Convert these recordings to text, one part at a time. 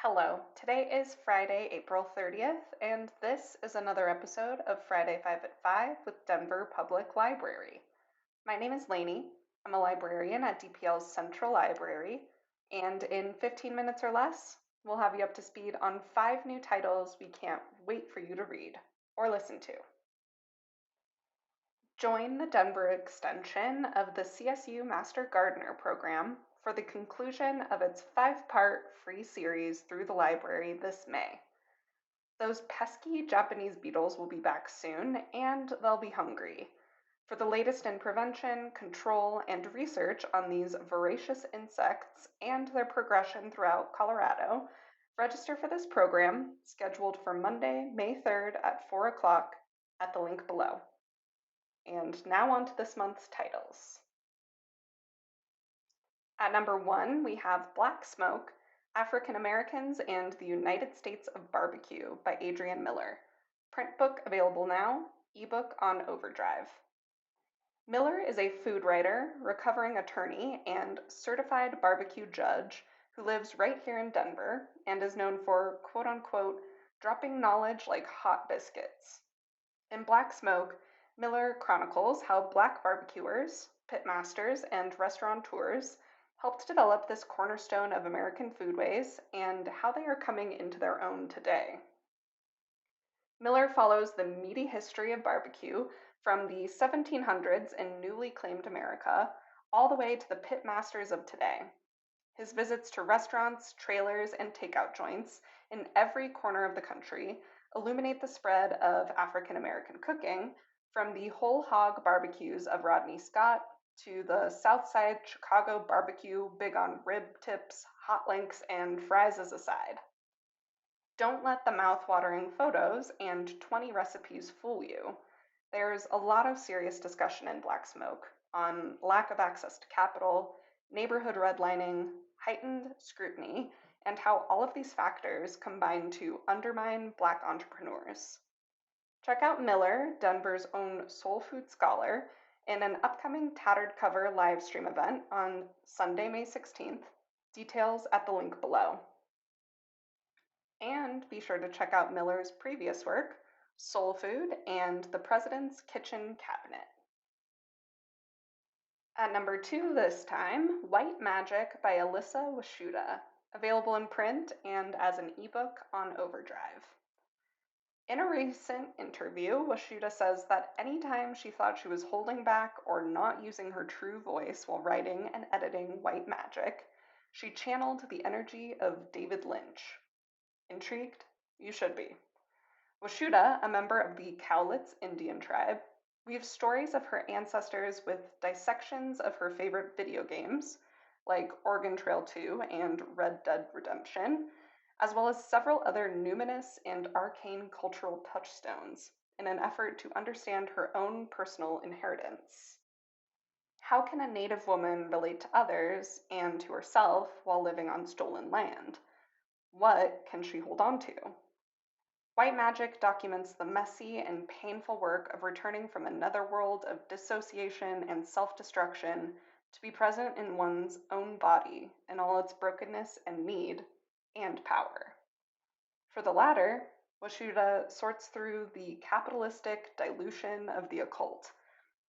Hello, today is Friday, April 30th, and this is another episode of Friday 5 at 5 with Denver Public Library. My name is Lainey. I'm a librarian at DPL's Central Library, and in 15 minutes or less, we'll have you up to speed on 5 new titles we can't wait for you to read or listen to. Join the Denver extension of the CSU Master Gardener program for the conclusion of its 5-part free series through the library this May. Those pesky Japanese beetles will be back soon, and they'll be hungry. For the latest in prevention, control, and research on these voracious insects and their progression throughout Colorado, register for this program, scheduled for Monday, May 3rd at 4 o'clock at the link below. And now on to this month's titles. At number 1, we have Black Smoke, African Americans and the United States of Barbecue by ADRIAN Miller. Print book available now, ebook on Overdrive. Miller is a food writer, recovering attorney, and certified barbecue judge who lives right here in Denver and is known for, quote-unquote, dropping knowledge like hot biscuits. In Black Smoke, Miller chronicles how Black barbecuers, pitmasters, and restaurateurs helped develop this cornerstone of American foodways and how they are coming into their own today. Miller follows the meaty history of barbecue from the 1700s in newly claimed America all the way to the pitmasters of today. His visits to restaurants, trailers, and takeout joints in every corner of the country illuminate the spread of African American cooking, from the whole hog barbecues of Rodney Scott to the Southside Chicago barbecue big on rib tips, hot links, and fries as a side. Don't let the mouth-watering photos and 20 recipes fool you. There's a lot of serious discussion in Black Smoke on lack of access to capital, neighborhood redlining, heightened scrutiny, and how all of these factors combine to undermine Black entrepreneurs. Check out Miller, Denver's own soul food scholar, in an upcoming Tattered Cover live stream event on Sunday, May 16th. Details at the link below. And be sure to check out Miller's previous work, Soul Food and the President's Kitchen Cabinet. At number 2 this time, White Magic by ELISSA WASHUTA, available in print and as an ebook on Overdrive. In a recent interview, WASHUTA says that anytime she thought she was holding back or not using her true voice while writing and editing White Magic, she channeled the energy of David Lynch. Intrigued? You should be. WASHUTA, a member of the Cowlitz Indian tribe, weaves stories of her ancestors with dissections of her favorite video games, like Oregon Trail 2 and Red Dead Redemption, as well as several other numinous and arcane cultural touchstones in an effort to understand her own personal inheritance. How can a Native woman relate to others and to herself while living on stolen land? What can she hold on to? White Magic documents the messy and painful work of returning from another world of dissociation and self-destruction to be present in one's own body in all its brokenness and need and power. For the latter, WASHUTA sorts through the capitalistic dilution of the occult,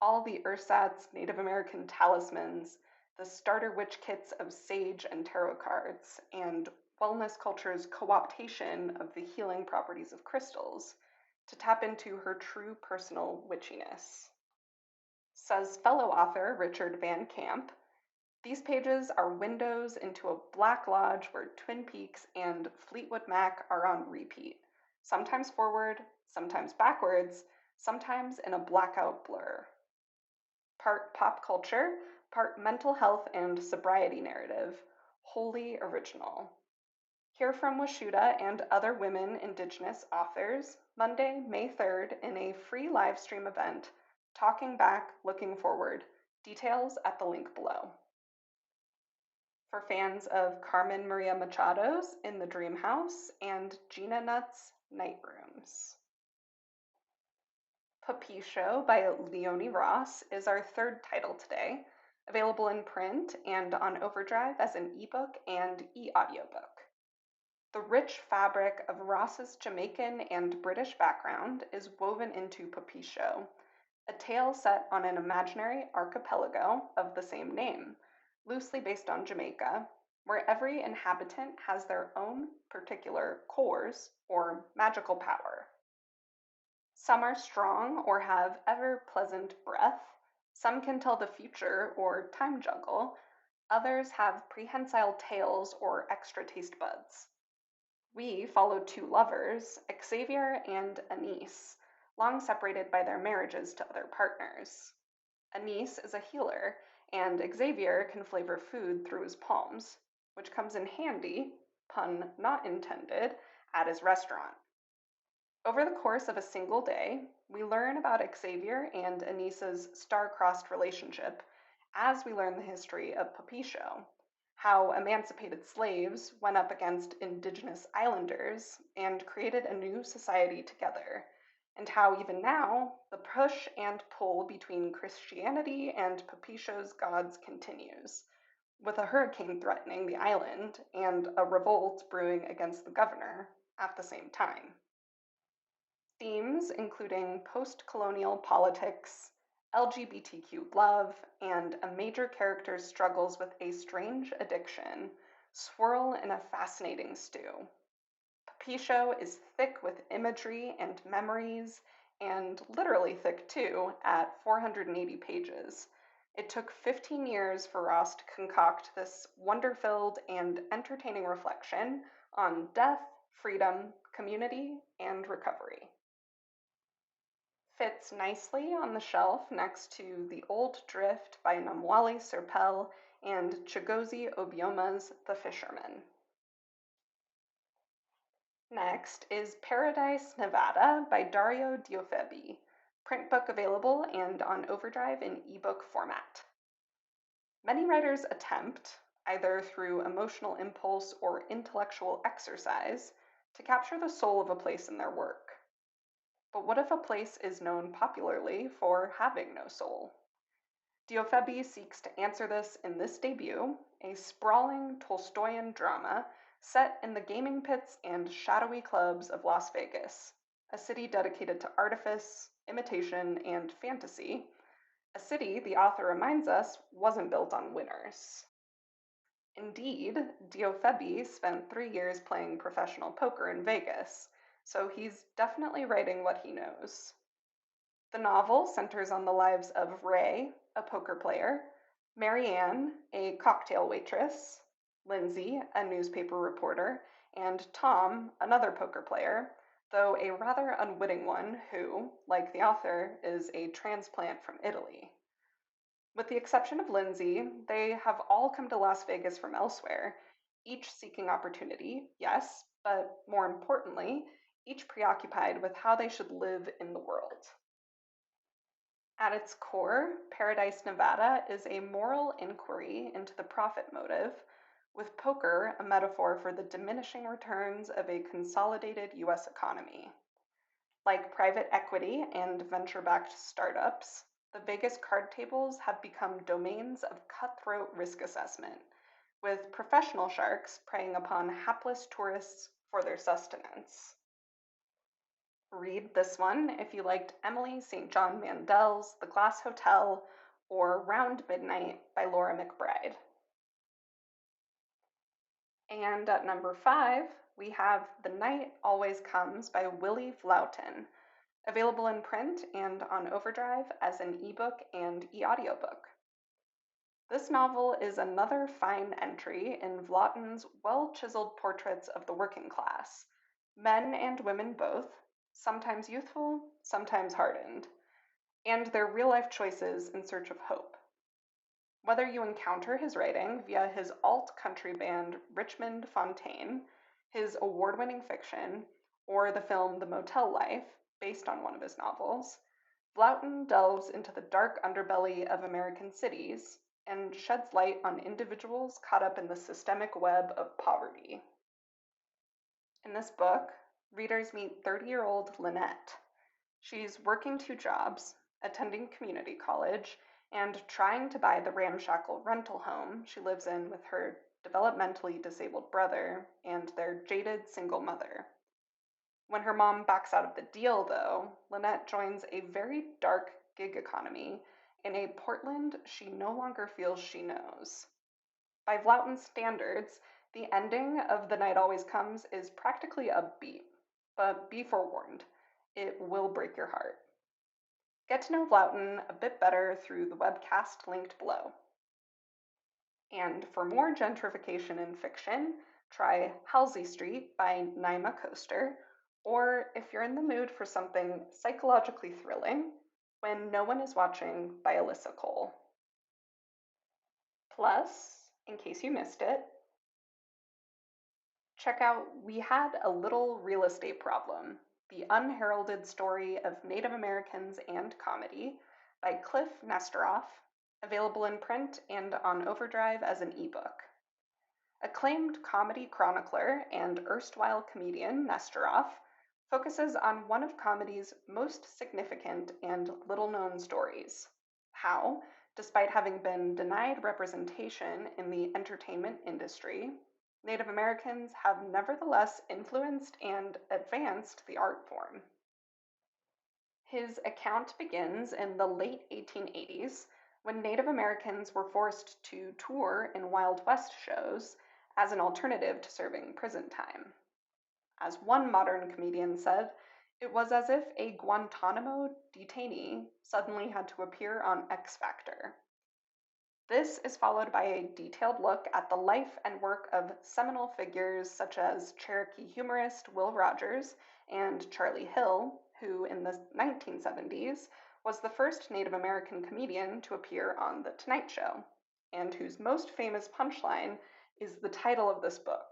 all the ersatz Native American talismans, the starter witch kits of sage and tarot cards, and wellness culture's co-optation of the healing properties of crystals to tap into her true personal witchiness. Says fellow author Richard Van Camp, these pages are windows into a Black Lodge where Twin Peaks and Fleetwood Mac are on repeat, sometimes forward, sometimes backwards, sometimes in a blackout blur. Part pop culture, part mental health and sobriety narrative, wholly original. Hear from WASHUTA and other women Indigenous authors Monday, May 3rd in a free live stream event, Talking Back, Looking Forward. Details at the link below. For fans of Carmen Maria Machado's In the Dream House and Gina Nutt's Night Rooms. POPISHO by Leone Ross is our third title today, available in print and on Overdrive as an ebook and e-audiobook. The rich fabric of Ross's Jamaican and British background is woven into POPISHO, a tale set on an imaginary archipelago of the same name, loosely based on Jamaica, where every inhabitant has their own particular cores or magical power. Some are strong or have ever-pleasant breath, some can tell the future or time juggle, others have prehensile tails or extra taste buds. We follow two lovers, Xavier and Anise, long separated by their marriages to other partners. Anise is a healer, and Xavier can flavor food through his palms, which comes in handy, pun not intended, at his restaurant. Over the course of a single day, we learn about Xavier and Anisa's star-crossed relationship as we learn the history of POPISHO, how emancipated slaves went up against indigenous islanders and created a new society together, and how even now, the push and pull between Christianity and POPISHO's gods continues, with a hurricane threatening the island and a revolt brewing against the governor at the same time. Themes including post-colonial politics, LGBTQ love, and a major character's struggles with a strange addiction swirl in a fascinating stew. POPISHO is thick with imagery and memories, and literally thick too, at 480 pages. It took 15 years for Ross to concoct this wonder-filled and entertaining reflection on death, freedom, community, and recovery. Fits nicely on the shelf next to The Old Drift by Namwali Serpell and Chigozie Obioma's The Fisherman. Next is Paradise, Nevada by Dario DIOFEBI, print book available and on Overdrive in ebook format. Many writers attempt, either through emotional impulse or intellectual exercise, to capture the soul of a place in their work. But what if a place is known popularly for having no soul? DIOFEBI seeks to answer this in this debut, a sprawling Tolstoyan drama set in the gaming pits and shadowy clubs of Las Vegas, a city dedicated to artifice, imitation, and fantasy, a city the author reminds us wasn't built on winners. Indeed, DIOFEBI spent 3 years playing professional poker in Vegas, so he's definitely writing what he knows. The novel centers on the lives of Ray, a poker player, Marianne, a cocktail waitress, Lindsay, a newspaper reporter, and Tom, another poker player, though a rather unwitting one who, like the author, is a transplant from Italy. With the exception of Lindsay, they have all come to Las Vegas from elsewhere, each seeking opportunity, yes, but more importantly, each preoccupied with how they should live in the world. At its core, Paradise, Nevada is a moral inquiry into the profit motive, with poker a metaphor for the diminishing returns of a consolidated US economy. Like private equity and venture-backed startups, the Vegas card tables have become domains of cutthroat risk assessment, with professional sharks preying upon hapless tourists for their sustenance. Read this one if you liked Emily St. John Mandel's The Glass Hotel or Round Midnight by Laura McBride. And at number 5, we have The Night Always Comes by WILLY VLAUTIN, available in print and on Overdrive as an ebook and e-audiobook. This novel is another fine entry in VLAUTIN's well-chiseled portraits of the working class, men and women both, sometimes youthful, sometimes hardened, and their real-life choices in search of hope. Whether you encounter his writing via his alt-country band Richmond Fontaine, his award-winning fiction, or the film The Motel Life, based on one of his novels, VLAUTIN delves into the dark underbelly of American cities and sheds light on individuals caught up in the systemic web of poverty. In this book, readers meet 30-year-old Lynette. She's working 2 jobs, attending community college, and trying to buy the ramshackle rental home she lives in with her developmentally disabled brother and their jaded single mother. When her mom backs out of the deal, though, Lynette joins a very dark gig economy in a Portland she no longer feels she knows. By VLAUTIN standards, the ending of The Night Always Comes is practically upbeat, but be forewarned, it will break your heart. Get to know VLAUTIN a bit better through the webcast linked below. And for more gentrification in fiction, try Halsey Street by Naima Coaster, or if you're in the mood for something psychologically thrilling, When No One Is Watching by Alyssa Cole. Plus, in case you missed it, check out We Had a Little Real Estate Problem, the unheralded story of Native Americans and comedy by KLIPH NESTEROFF, available in print and on Overdrive as an ebook. Acclaimed comedy chronicler and erstwhile comedian NESTEROFF focuses on one of comedy's most significant and little-known stories: how, despite having been denied representation in the entertainment industry, Native Americans have nevertheless influenced and advanced the art form. His account begins in the late 1880s, when Native Americans were forced to tour in Wild West shows as an alternative to serving prison time. As one modern comedian said, it was as if a Guantanamo detainee suddenly had to appear on X Factor. This is followed by a detailed look at the life and work of seminal figures such as Cherokee humorist Will Rogers and Charlie Hill, who in the 1970s was the first Native American comedian to appear on The Tonight Show, and whose most famous punchline is the title of this book.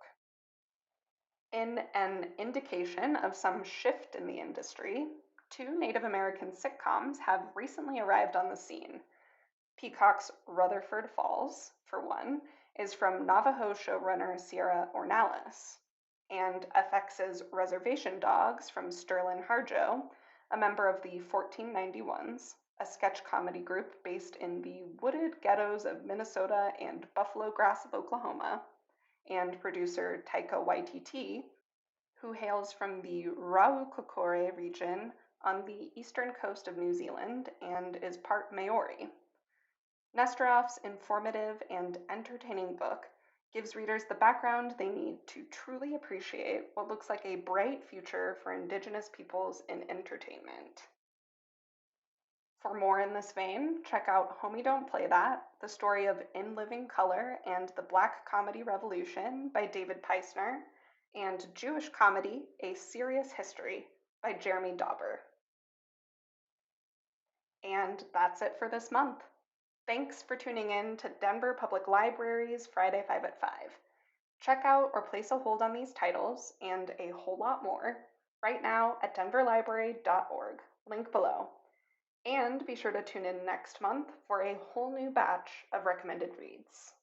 In an indication of some shift in the industry, 2 Native American sitcoms have recently arrived on the scene. Peacock's Rutherford Falls, for one, is from Navajo showrunner Sierra Ornelas, and FX's Reservation Dogs from Sterling Harjo, a member of the 1491s, a sketch comedy group based in the wooded ghettos of Minnesota and Buffalo Grass of Oklahoma, and producer Taika Waititi, who hails from the Rauukukore region on the eastern coast of New Zealand and is part Maori. Nestoroff's informative and entertaining book gives readers the background they need to truly appreciate what looks like a bright future for Indigenous peoples in entertainment. For more in this vein, check out Homie Don't Play That, the story of In Living Color and the Black Comedy Revolution by David Peisner, and Jewish Comedy, A Serious History by Jeremy Dauber. And that's it for this month. Thanks for tuning in to Denver Public Library's Friday 5 at 5. Check out or place a hold on these titles and a whole lot more right now at denverlibrary.org, link below. And be sure to tune in next month for a whole new batch of recommended reads.